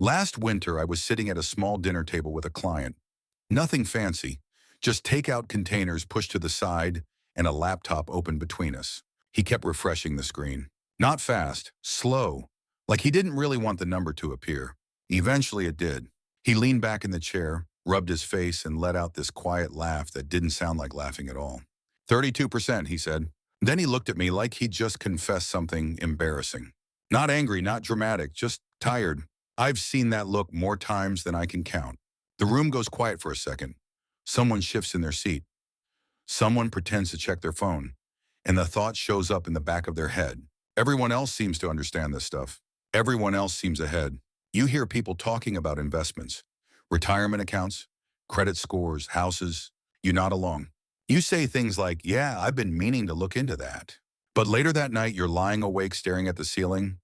Last winter, I was sitting at a small dinner table with a client. Nothing fancy, just takeout containers pushed to the side and a laptop open between us. He kept refreshing the screen. Not fast, slow, like he didn't really want the number to appear. Eventually it did. He leaned back in the chair, rubbed his face, and let out this quiet laugh that didn't sound like laughing at all. 32%, he said. Then he looked at me like he'd just confessed something embarrassing. Not angry, not dramatic, just tired. I've seen that look more times than I can count. The room goes quiet for a second. Someone shifts in their seat. Someone pretends to check their phone. And the thought shows up in the back of their head. Everyone else seems to understand this stuff. Everyone else seems ahead. You hear people talking about investments, retirement accounts, credit scores, houses. You're not alone. You say things like, yeah, I've been meaning to look into that. But later that night, you're lying awake staring at the ceiling,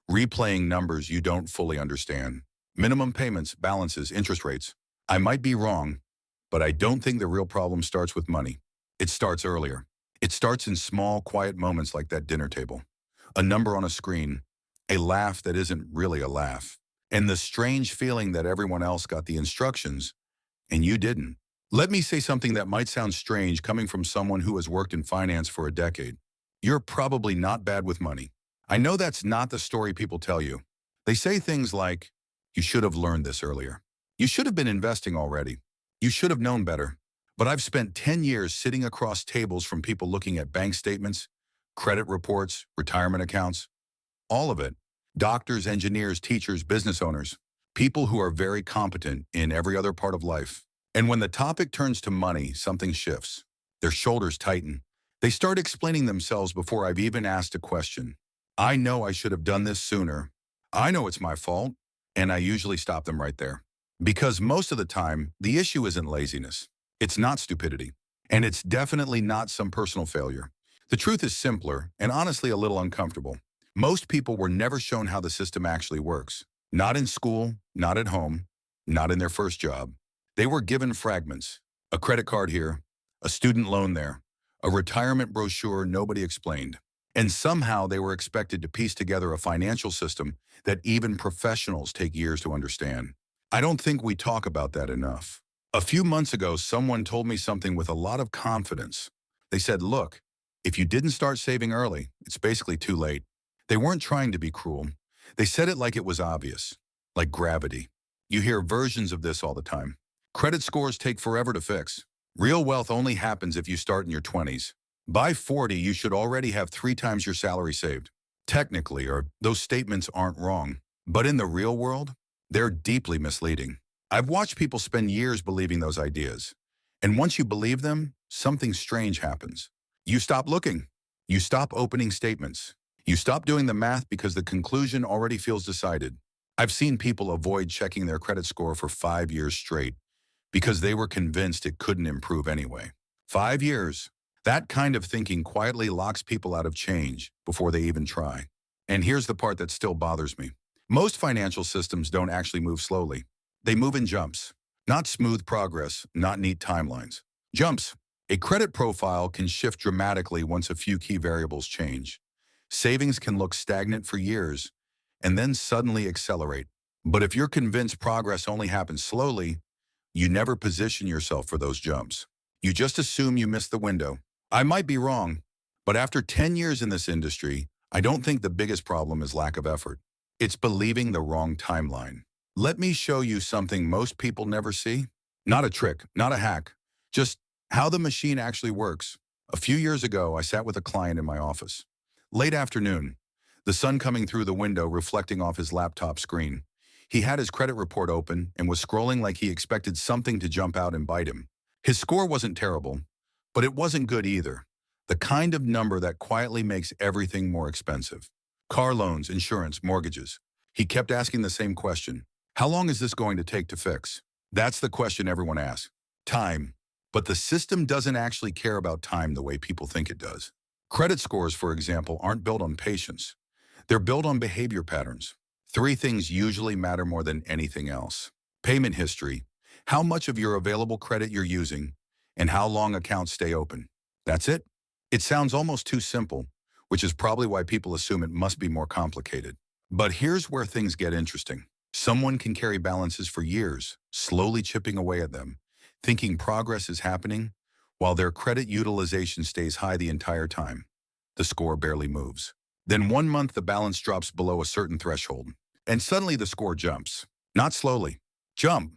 replaying numbers you don't fully understand. Minimum payments, balances, interest rates. I might be wrong, but I don't think the real problem starts with money. It starts earlier. It starts in small, quiet moments like that dinner table. A number on a screen, a laugh that isn't really a laugh, and the strange feeling that everyone else got the instructions and you didn't. Let me say something that might sound strange coming from someone who has worked in finance for a decade. You're probably not bad with money. I know that's not the story people tell you. They say things like, you should have learned this earlier. You should have been investing already. You should have known better. But I've spent 10 years sitting across tables from people looking at bank statements, credit reports, retirement accounts, all of it. Doctors, engineers, teachers, business owners, people who are very competent in every other part of life. And when the topic turns to money, something shifts. Their shoulders tighten. They start explaining themselves before I've even asked a question. I know I should have done this sooner. I know it's my fault. And I usually stop them right there. Because most of the time, the issue isn't laziness. It's not stupidity. And it's definitely not some personal failure. The truth is simpler and honestly a little uncomfortable. Most people were never shown how the system actually works. Not in school, not at home, not in their first job. They were given fragments, a credit card here, a student loan there, a retirement brochure nobody explained. And somehow they were expected to piece together a financial system that even professionals take years to understand. I don't think we talk about that enough. A few months ago, someone told me something with a lot of confidence. They said, look, if you didn't start saving early, it's basically too late. They weren't trying to be cruel. They said it like it was obvious, like gravity. You hear versions of this all the time. Credit scores take forever to fix. Real wealth only happens if you start in your 20s. By 40, you should already have 3 times your salary saved. Technically, or those statements aren't wrong. But in the real world, they're deeply misleading. I've watched people spend years believing those ideas. And once you believe them, something strange happens. You stop looking. You stop opening statements. You stop doing the math because the conclusion already feels decided. I've seen people avoid checking their credit score for 5 years straight because they were convinced it couldn't improve anyway. 5 years. That kind of thinking quietly locks people out of change before they even try. And here's the part that still bothers me. Most financial systems don't actually move slowly. They move in jumps. Not smooth progress, not neat timelines. Jumps. A credit profile can shift dramatically once a few key variables change. Savings can look stagnant for years and then suddenly accelerate. But if you're convinced progress only happens slowly, you never position yourself for those jumps. You just assume you missed the window. I might be wrong, but after 10 years in this industry, I don't think the biggest problem is lack of effort. It's believing the wrong timeline. Let me show you something most people never see. Not a trick, not a hack, just how the machine actually works. A few years ago, I sat with a client in my office. Late afternoon, the sun coming through the window reflecting off his laptop screen. He had his credit report open and was scrolling like he expected something to jump out and bite him. His score wasn't terrible, but it wasn't good either. The kind of number that quietly makes everything more expensive. Car loans, insurance, mortgages. He kept asking the same question. How long is this going to take to fix? That's the question everyone asks. Time. But the system doesn't actually care about time the way people think it does. Credit scores, for example, aren't built on patience. They're built on behavior patterns. 3 things usually matter more than anything else. Payment history, how much of your available credit you're using, and how long accounts stay open. That's it. It sounds almost too simple, which is probably why people assume it must be more complicated. But here's where things get interesting. Someone can carry balances for years, slowly chipping away at them, thinking progress is happening, while their credit utilization stays high the entire time. The score barely moves. Then one month the balance drops below a certain threshold, and suddenly the score jumps. Not slowly. Jump.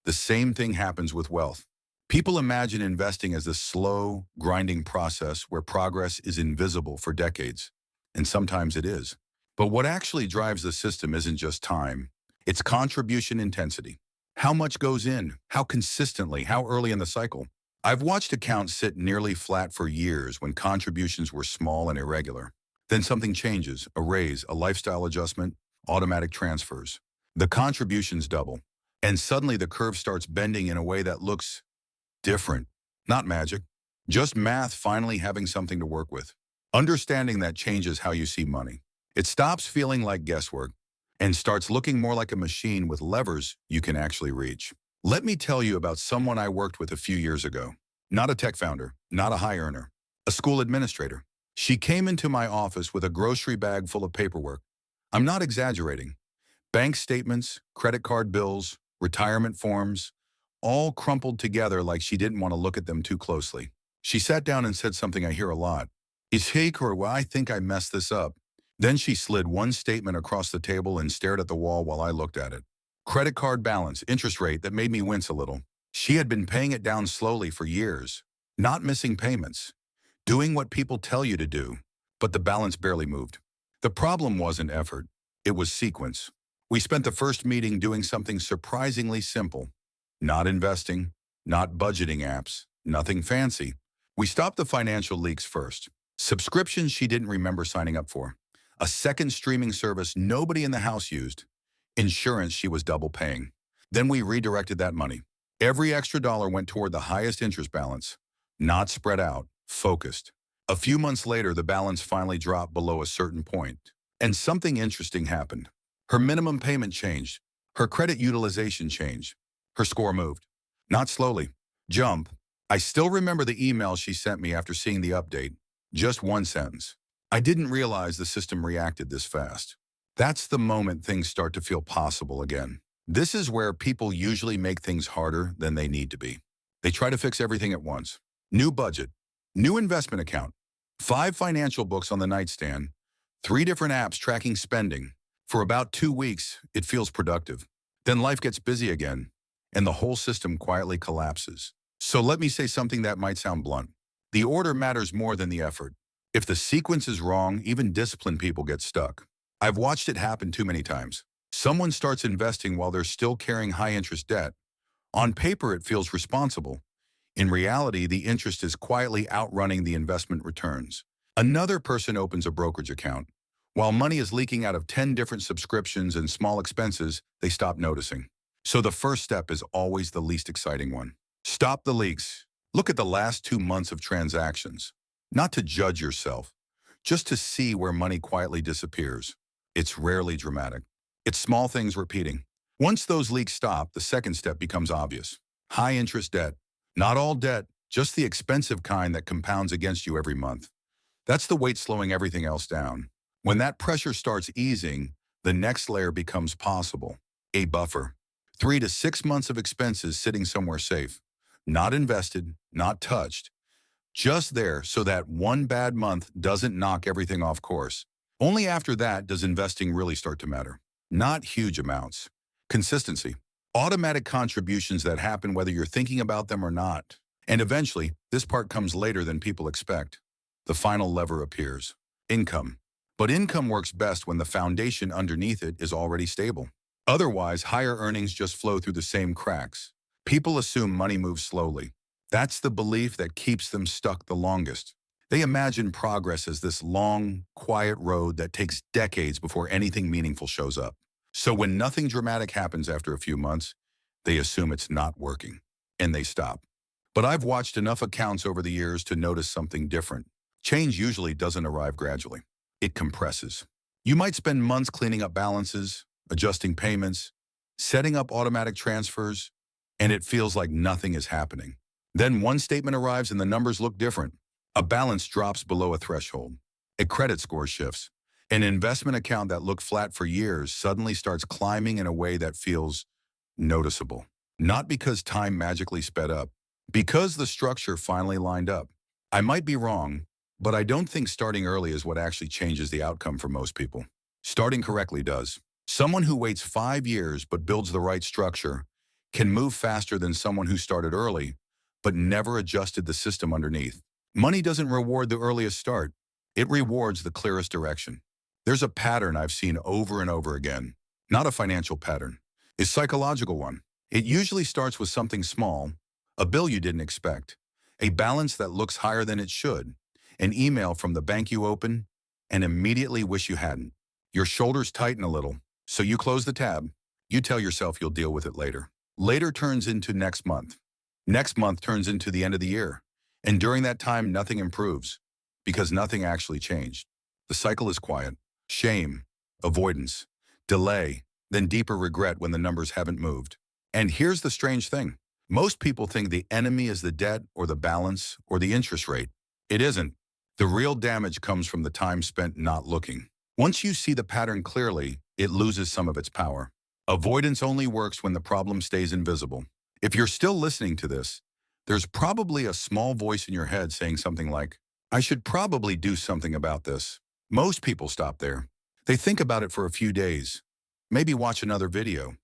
The same thing happens with wealth. People imagine investing as a slow, grinding process where progress is invisible for decades. And sometimes it is. But what actually drives the system isn't just time. It's contribution intensity. How much goes in? How consistently? How early in the cycle? I've watched accounts sit nearly flat for years when contributions were small and irregular. Then something changes, a raise, a lifestyle adjustment, automatic transfers. The contributions double. And suddenly the curve starts bending in a way that looks different. Not magic. Just math finally having something to work with. Understanding that changes how you see money. It stops feeling like guesswork and starts looking more like a machine with levers you can actually reach. Let me tell you about someone I worked with a few years ago. Not a tech founder, not a high earner, a school administrator. She came into my office with a grocery bag full of paperwork. I'm not exaggerating. Bank statements, credit card bills, retirement forms, all crumpled together like she didn't want to look at them too closely. She sat down and said something I hear a lot. Is fake or well, I think I messed this up. Then she slid one statement across the table and stared at the wall while I looked at it. Credit card balance, interest rate that made me wince a little. She had been paying it down slowly for years, not missing payments, doing what people tell you to do, but the balance barely moved. The problem wasn't effort, it was sequence. We spent the first meeting doing something surprisingly simple. Not investing, not budgeting apps, nothing fancy. We stopped the financial leaks first. Subscriptions she didn't remember signing up for. A second streaming service nobody in the house used. Insurance she was double paying. Then we redirected that money. Every extra dollar went toward the highest interest balance. Not spread out, focused. A few months later, the balance finally dropped below a certain point. And something interesting happened. Her minimum payment changed. Her credit utilization changed. Her score moved. Not slowly. Jump. I still remember the email she sent me after seeing the update. Just one sentence. I didn't realize the system reacted this fast. That's the moment things start to feel possible again. This is where people usually make things harder than they need to be. They try to fix everything at once. New budget, new investment account, 5 financial books on the nightstand, 3 different apps tracking spending. For about 2 weeks, it feels productive. Then life gets busy again, and the whole system quietly collapses. So let me say something that might sound blunt. The order matters more than the effort. If the sequence is wrong, even disciplined people get stuck. I've watched it happen too many times. Someone starts investing while they're still carrying high-interest debt. On paper, it feels responsible. In reality, the interest is quietly outrunning the investment returns. Another person opens a brokerage account. While money is leaking out of 10 different subscriptions and small expenses, they stop noticing. So the first step is always the least exciting one. Stop the leaks. Look at the last 2 months of transactions. Not to judge yourself, just to see where money quietly disappears. It's rarely dramatic. It's small things repeating. Once those leaks stop, the second step becomes obvious. High-interest debt. Not all debt, just the expensive kind that compounds against you every month. That's the weight slowing everything else down. When that pressure starts easing, the next layer becomes possible. A buffer. 3 to 6 months of expenses sitting somewhere safe. Not invested, not touched. Just there so that one bad month doesn't knock everything off course. Only after that does investing really start to matter. Not huge amounts. Consistency. Automatic contributions that happen whether you're thinking about them or not. And eventually, this part comes later than people expect. The final lever appears. Income. But income works best when the foundation underneath it is already stable. Otherwise, higher earnings just flow through the same cracks. People assume money moves slowly. That's the belief that keeps them stuck the longest. They imagine progress as this long, quiet road that takes decades before anything meaningful shows up. So when nothing dramatic happens after a few months, they assume it's not working, and they stop. But I've watched enough accounts over the years to notice something different. Change usually doesn't arrive gradually. It compresses. You might spend months cleaning up balances, adjusting payments, setting up automatic transfers, and it feels like nothing is happening. Then one statement arrives and the numbers look different. A balance drops below a threshold. A credit score shifts. An investment account that looked flat for years suddenly starts climbing in a way that feels noticeable. Not because time magically sped up, because the structure finally lined up. I might be wrong, but I don't think starting early is what actually changes the outcome for most people. Starting correctly does. Someone who waits 5 years but builds the right structure can move faster than someone who started early but never adjusted the system underneath. Money doesn't reward the earliest start. It rewards the clearest direction. There's a pattern I've seen over and over again. Not a financial pattern. It's a psychological one. It usually starts with something small, a bill you didn't expect, a balance that looks higher than it should, an email from the bank you open and immediately wish you hadn't. Your shoulders tighten a little, so you close the tab. You tell yourself you'll deal with it later. Later turns into next month. Next month turns into the end of the year. And during that time, nothing improves because nothing actually changed. The cycle is quiet. Shame, avoidance, delay, then deeper regret when the numbers haven't moved. And here's the strange thing. Most people think the enemy is the debt or the balance or the interest rate. It isn't. The real damage comes from the time spent not looking. Once you see the pattern clearly, it loses some of its power. Avoidance only works when the problem stays invisible. If you're still listening to this, there's probably a small voice in your head saying something like, I should probably do something about this. Most people stop there. They think about it for a few days, maybe watch another video,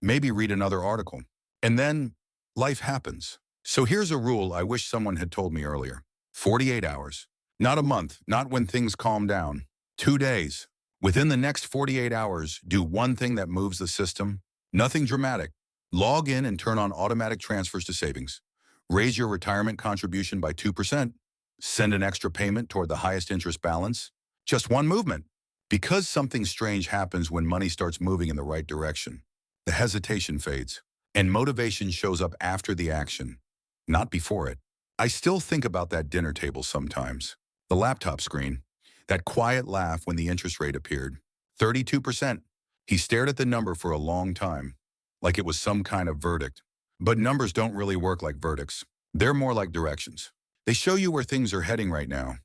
maybe read another article, and then life happens. So here's a rule I wish someone had told me earlier. 48 hours. Not a month, not when things calm down. 2 days. Within the next 48 hours, do one thing that moves the system. Nothing dramatic. Log in and turn on automatic transfers to savings. Raise your retirement contribution by 2%. Send an extra payment toward the highest interest balance. Just one movement. Because something strange happens when money starts moving in the right direction. The hesitation fades, and motivation shows up after the action, not before it. I still think about that dinner table sometimes. The laptop screen. That quiet laugh when the interest rate appeared. 32%. He stared at the number for a long time, like it was some kind of verdict. But numbers don't really work like verdicts. They're more like directions. They show you where things are heading right now,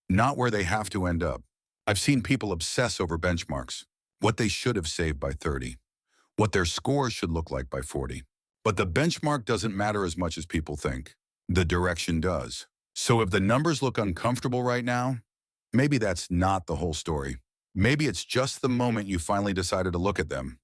not where they have to end up. I've seen people obsess over benchmarks, what they should have saved by 30, what their scores should look like by 40. But the benchmark doesn't matter as much as people think. The direction does. So if the numbers look uncomfortable right now, maybe that's not the whole story. Maybe it's just the moment you finally decided to look at them.